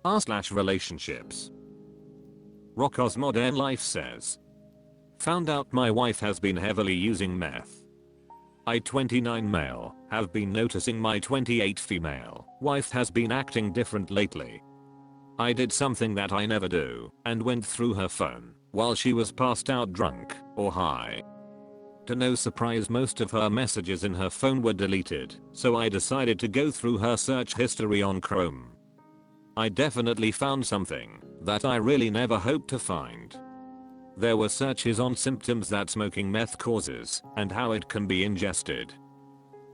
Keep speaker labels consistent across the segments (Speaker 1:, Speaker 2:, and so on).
Speaker 1: r/relationships. Rocko's Modern Life says, found out my wife has been heavily using meth. I 29 male have been noticing my 28 female wife has been acting different lately. I did something that I never do and went through her phone while she was passed out drunk or high. To no surprise, most of her messages in her phone were deleted, so I decided to go through her search history on Chrome. I definitely found something that I really never hoped to find. There were searches on symptoms that smoking meth causes and how it can be ingested.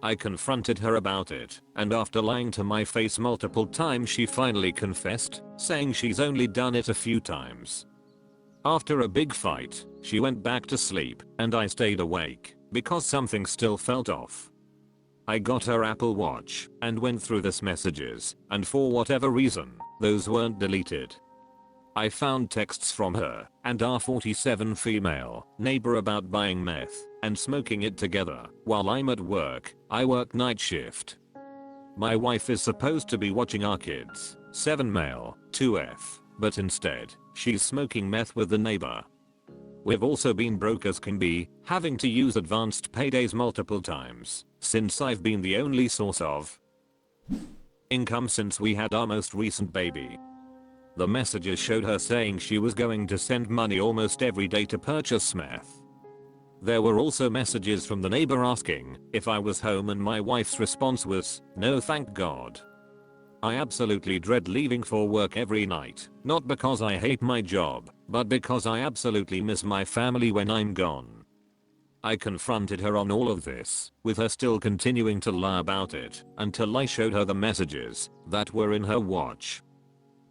Speaker 1: I confronted her about it, and after lying to my face multiple times, she finally confessed, saying she's only done it a few times. After a big fight, she went back to sleep, and I stayed awake because something still felt off. I got her Apple Watch and went through those messages, and for whatever reason, those weren't deleted. I found texts from her and our 47 female neighbor about buying meth and smoking it together while I'm at work. I work night shift. My wife is supposed to be watching our kids, 7 male, 2F, but instead, she's smoking meth with the neighbor. We've also been broke as can be, having to use advanced paydays multiple times since I've been the only source of income since we had our most recent baby. The messages showed her saying she was going to send money almost every day to purchase meth. There were also messages from the neighbor asking if I was home, and my wife's response was, no thank God. I absolutely dread leaving for work every night, not because I hate my job, but because I absolutely miss my family when I'm gone. I confronted her on all of this, with her still continuing to lie about it, until I showed her the messages that were in her watch.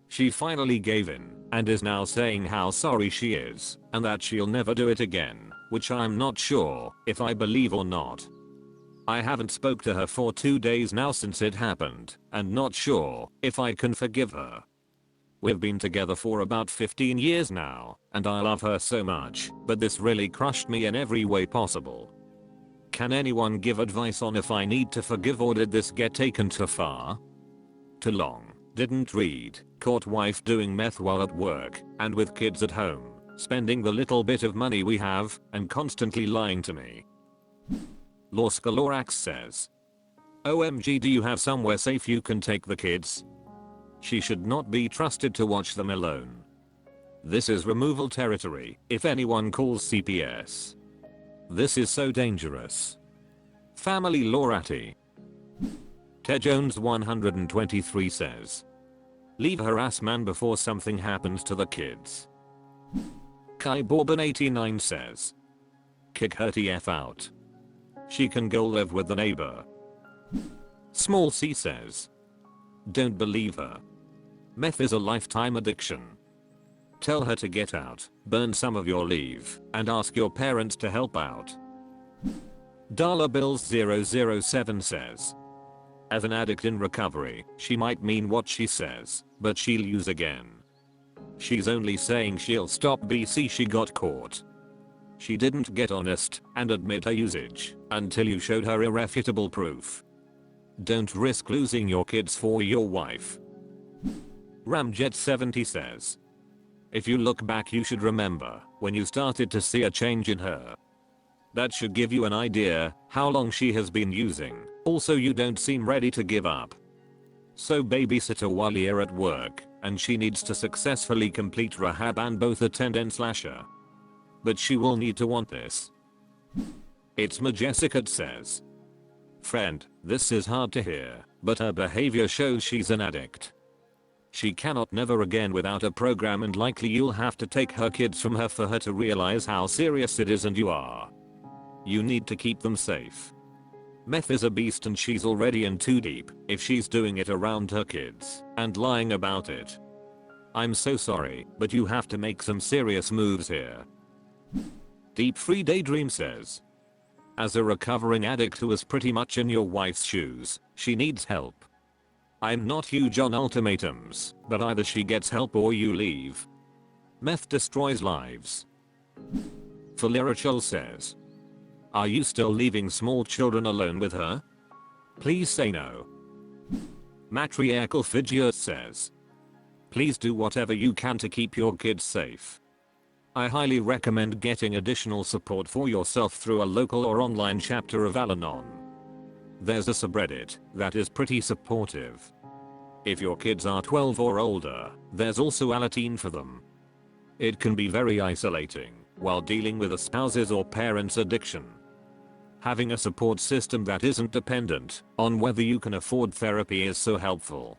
Speaker 1: She finally gave in, and is now saying how sorry she is, and that she'll never do it again, which I'm not sure if I believe or not. I haven't spoke to her for 2 days now since it happened, and not sure if I can forgive her. We've been together for about 15 years now, and I love her so much, but this really crushed me in every way possible. Can anyone give advice on if I need to forgive, or did this get taken too far? Too long, didn't read, caught wife doing meth while at work, and with kids at home, spending the little bit of money we have, and constantly lying to me. Lawskalorax says, OMG, do you have somewhere safe you can take the kids? She should not be trusted to watch them alone. This is removal territory if anyone calls CPS. This is so dangerous. Family Lorati. Ted Jones 123 says, leave her ass man before something happens to the kids. Kai Bourbon 89 says, kick her TF out. She can go live with the neighbor. Small C says, don't believe her. Meth is a lifetime addiction. Tell her to get out, burn some of your leave, and ask your parents to help out. Dollar Bills 007 says, as an addict in recovery, she might mean what she says, but she'll use again. She's only saying she'll stop BC she got caught. She didn't get honest and admit her usage until you showed her irrefutable proof. Don't risk losing your kids for your wife. Ramjet70 says, if you look back you should remember when you started to see a change in her. That should give you an idea how long she has been using. Also, you don't seem ready to give up. So babysit her while you're at work, and she needs to successfully complete rehab and both attend and slasher. But she will need to want this. It's Majessica says, friend, this is hard to hear, but her behavior shows she's an addict. She cannot never again without a program, and likely you'll have to take her kids from her for her to realize how serious it is, and you are. You need to keep them safe. Meth is a beast, and she's already in too deep if she's doing it around her kids and lying about it. I'm so sorry, but you have to make some serious moves here. Deep Free Daydream says, as a recovering addict who is pretty much in your wife's shoes, she needs help. I'm not huge on ultimatums, but either she gets help or you leave. Meth destroys lives. Falirachel says, are you still leaving small children alone with her? Please say no. Matriarchal Figure says, Please do whatever you can to keep your kids safe. I highly recommend getting additional support for yourself through a local or online chapter of Al-Anon. There's a subreddit that is pretty supportive. If your kids are 12 or older, there's also Al-Teen for them. It can be very isolating while dealing with a spouse's or parent's addiction. Having a support system that isn't dependent on whether you can afford therapy is so helpful.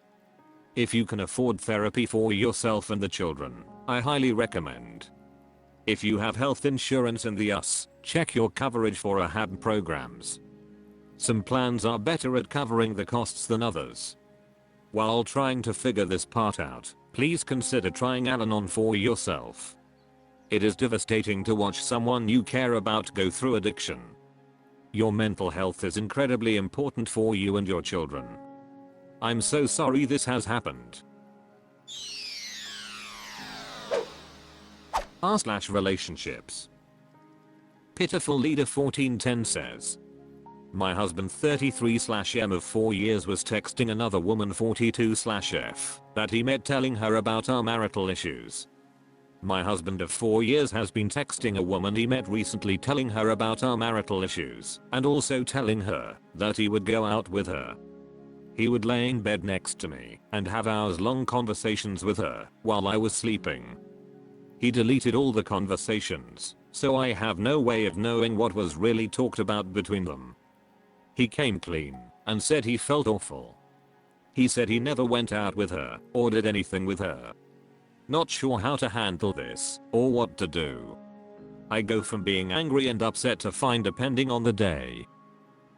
Speaker 1: If you can afford therapy for yourself and the children, I highly recommend. If you have health insurance and the US, check your coverage for rehab programs. Some plans are better at covering the costs than others. While trying to figure this part out, please consider trying Al-Anon for yourself. It is devastating to watch someone you care about go through addiction. Your mental health is incredibly important for you and your children. I'm so sorry this has happened. r/relationships. Pitiful Leader 1410 says, my husband 33/M of 4 years was texting another woman 42/F that he met telling her about our marital issues. My husband of 4 years has been texting a woman he met recently telling her about our marital issues and also telling her that he would go out with her. He would lay in bed next to me and have hours-long conversations with her while I was sleeping. He deleted all the conversations, so I have no way of knowing what was really talked about between them. He came clean and said he felt awful. He said he never went out with her or did anything with her. Not sure how to handle this or what to do. I go from being angry and upset to fine depending on the day.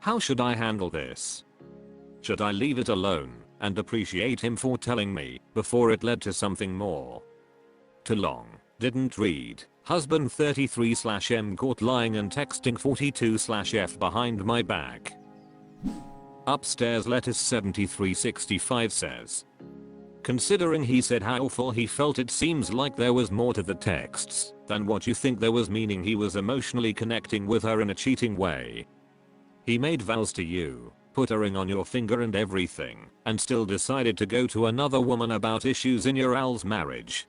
Speaker 1: How should I handle this? Should I leave it alone and appreciate him for telling me before it led to something more? Too long. Didn't read. Husband 33/M caught lying and texting 42/F behind my back. Upstairs Lettuce 7365 says, considering he said how awful he felt, it seems like there was more to the texts than what you think there was, meaning he was emotionally connecting with her in a cheating way. He made vows to you, put a ring on your finger and everything, and still decided to go to another woman about issues in your Al's marriage.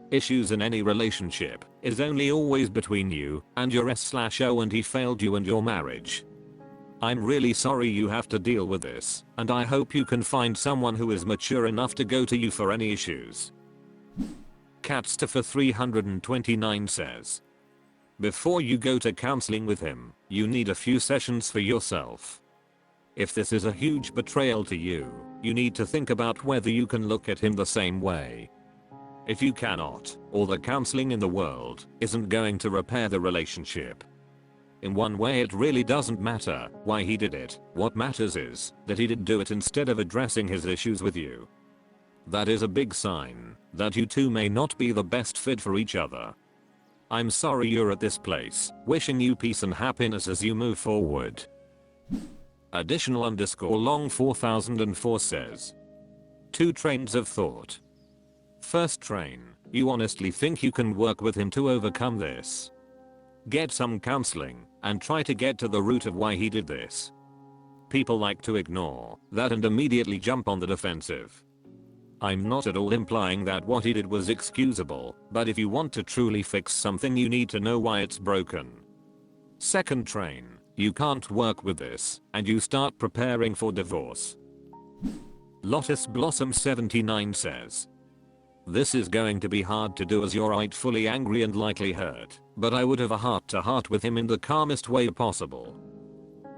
Speaker 1: Issues in any relationship is only always between you and your S/O, and he failed you and your marriage. I'm really sorry you have to deal with this, and I hope you can find someone who is mature enough to go to you for any issues. Catstopher 329 says, before you go to counseling with him, you need a few sessions for yourself. If this is a huge betrayal to you, you need to think about whether you can look at him the same way. If you cannot, all the counseling in the world isn't going to repair the relationship. In one way, it really doesn't matter why he did it. What matters is that he did do it instead of addressing his issues with you. That is a big sign that you two may not be the best fit for each other. I'm sorry you're at this place, wishing you peace and happiness as you move forward. Additional_long 4004 says, 2 trains of thought. First train, you honestly think you can work with him to overcome this? Get some counseling and try to get to the root of why he did this. People like to ignore that and immediately jump on the defensive. I'm not at all implying that what he did was excusable, but if you want to truly fix something, you need to know why it's broken. Second train, you can't work with this and you start preparing for divorce. Lotus Blossom 79 says, this is going to be hard to do as you're rightfully angry and likely hurt, but I would have a heart-to-heart with him in the calmest way possible.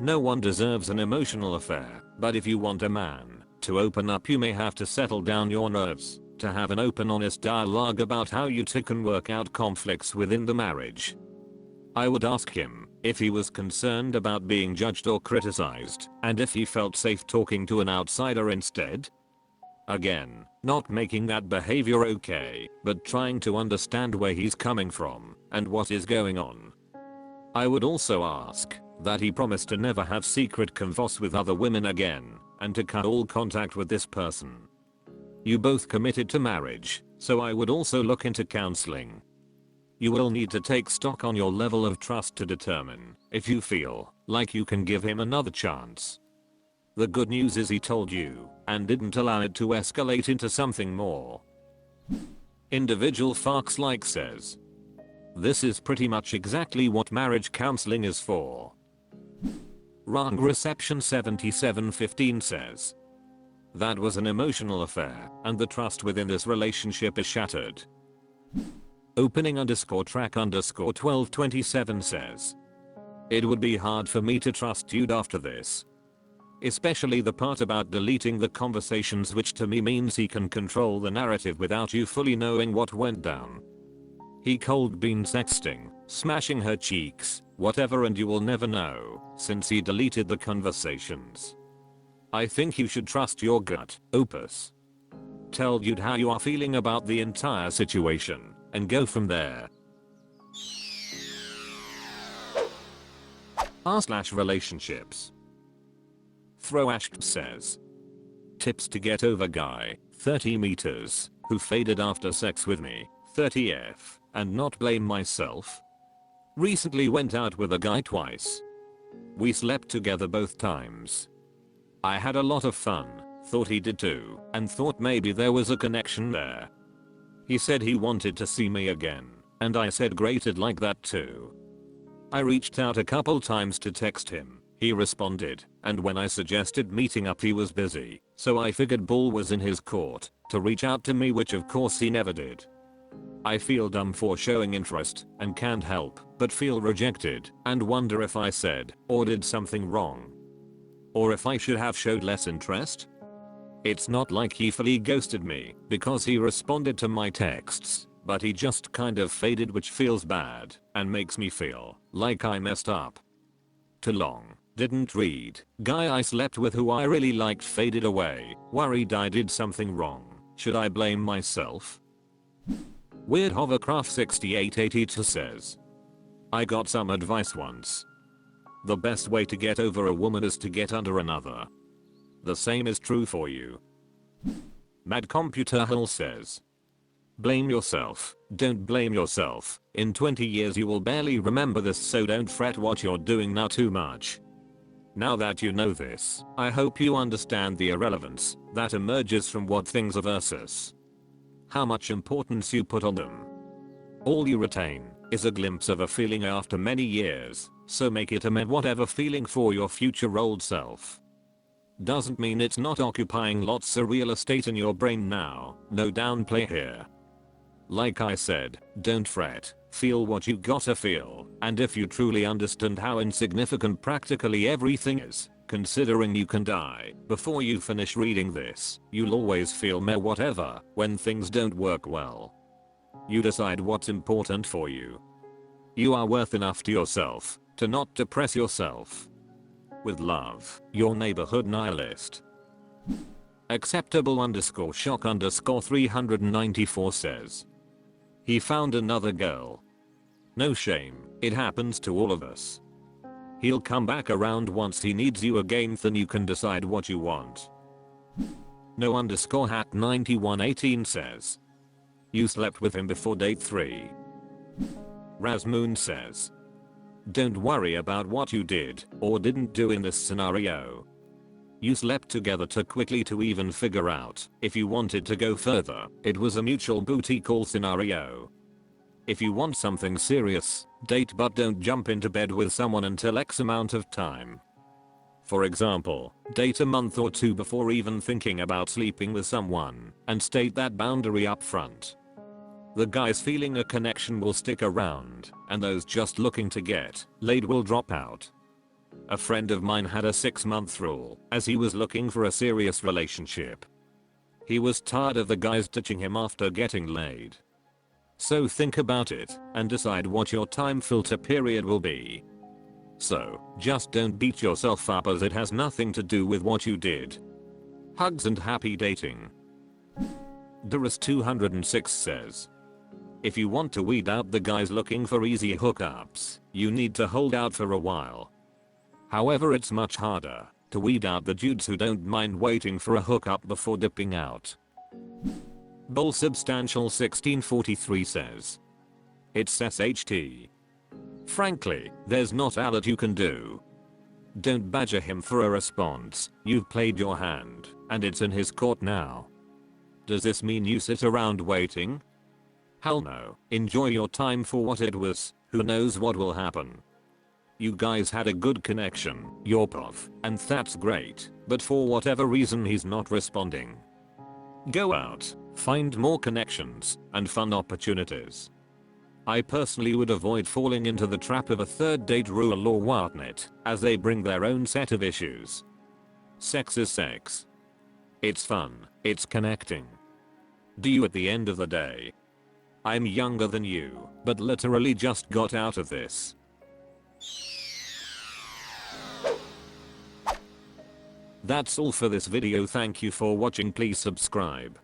Speaker 1: No one deserves an emotional affair, but if you want a man to open up, you may have to settle down your nerves, to have an open, honest dialogue about how you two can work out conflicts within the marriage. I would ask him if he was concerned about being judged or criticized, and if he felt safe talking to an outsider instead. Again, not making that behavior okay, but trying to understand where he's coming from and what is going on. I would also ask that he promise to never have secret convos with other women again and to cut all contact with this person. You both committed to marriage, so I would also look into counseling. You will need to take stock on your level of trust to determine if you feel like you can give him another chance. The good news is he told you and didn't allow it to escalate into something more. Individual Fox like says, this is pretty much exactly what marriage counseling is for. Wrong Reception 7715 says, that was an emotional affair and the trust within this relationship is shattered. Opening _track _1227 says, it would be hard for me to trust dude after this. Especially the part about deleting the conversations, which to me means he can control the narrative without you fully knowing what went down. He cold bean sexting, smashing her cheeks, whatever, and you will never know since he deleted the conversations. I think you should trust your gut, Opus. Tell dude how you are feeling about the entire situation and go from there. r/relationships. Throwashed says, tips to get over guy, 30 meters, who faded after sex with me, 30f, and not blame myself. Recently went out with a guy twice. We slept together both times. I had a lot of fun, thought he did too, and thought maybe there was a connection there. He said he wanted to see me again, and I said great, I'd like that too. I reached out a couple times to text him. He responded, and when I suggested meeting up he was busy, so I figured ball was in his court to reach out to me, which of course he never did. I feel dumb for showing interest and can't help but feel rejected and wonder if I said or did something wrong. Or if I should have showed less interest? It's not like he fully ghosted me because he responded to my texts, but he just kind of faded, which feels bad and makes me feel like I messed up. Too long. Didn't read. Guy I slept with who I really liked faded away. Worried I did something wrong. Should I blame myself? Weird Hovercraft 6882 says, I got some advice once. The best way to get over a woman is to get under another. The same is true for you. Mad Computer Hull says, blame yourself. Don't blame yourself. In 20 years you will barely remember this, so don't fret what you're doing now too much. Now that you know this, I hope you understand the irrelevance that emerges from what things are versus how much importance you put on them. All you retain is a glimpse of a feeling after many years, so make it amend whatever feeling for your future old self. Doesn't mean it's not occupying lots of real estate in your brain now, no downplay here. Like I said, don't fret, feel what you gotta feel, and if you truly understand how insignificant practically everything is, considering you can die before you finish reading this, you'll always feel meh whatever when things don't work well. You decide what's important for you. You are worth enough to yourself to not depress yourself. With love, your neighborhood nihilist. Acceptable _shock _394 says, he found another girl. No shame, it happens to all of us. He'll come back around once he needs you again, then you can decide what you want. No _hat 9118 says, you slept with him before date 3. Razmoon says, don't worry about what you did or didn't do in this scenario. You slept together too quickly to even figure out if you wanted to go further. It was a mutual booty call scenario. If you want something serious, date, but don't jump into bed with someone until X amount of time. For example, date a month or 2 before even thinking about sleeping with someone, and state that boundary up front. The guys feeling a connection will stick around, and those just looking to get laid will drop out. A friend of mine had a 6-month rule as he was looking for a serious relationship. He was tired of the guys ditching him after getting laid. So think about it and decide what your time filter period will be. So, just don't beat yourself up, as it has nothing to do with what you did. Hugs and happy dating. Doris 206 says, if you want to weed out the guys looking for easy hookups, you need to hold out for a while. However, it's much harder to weed out the dudes who don't mind waiting for a hookup before dipping out. Bull Substantial 1643 says, it's SHT. Frankly, there's not a lot you can do. Don't badger him for a response. You've played your hand, and it's in his court now. Does this mean you sit around waiting? Hell no. Enjoy your time for what it was. Who knows what will happen. You guys had a good connection, you're puff, and that's great, but for whatever reason he's not responding. Go out, find more connections, and fun opportunities. I personally would avoid falling into the trap of a third date rule or whatnot, as they bring their own set of issues. Sex is sex. It's fun, it's connecting. Do you at the end of the day? I'm younger than you, but literally just got out of this. That's all for this video. Thank you for watching. Please subscribe.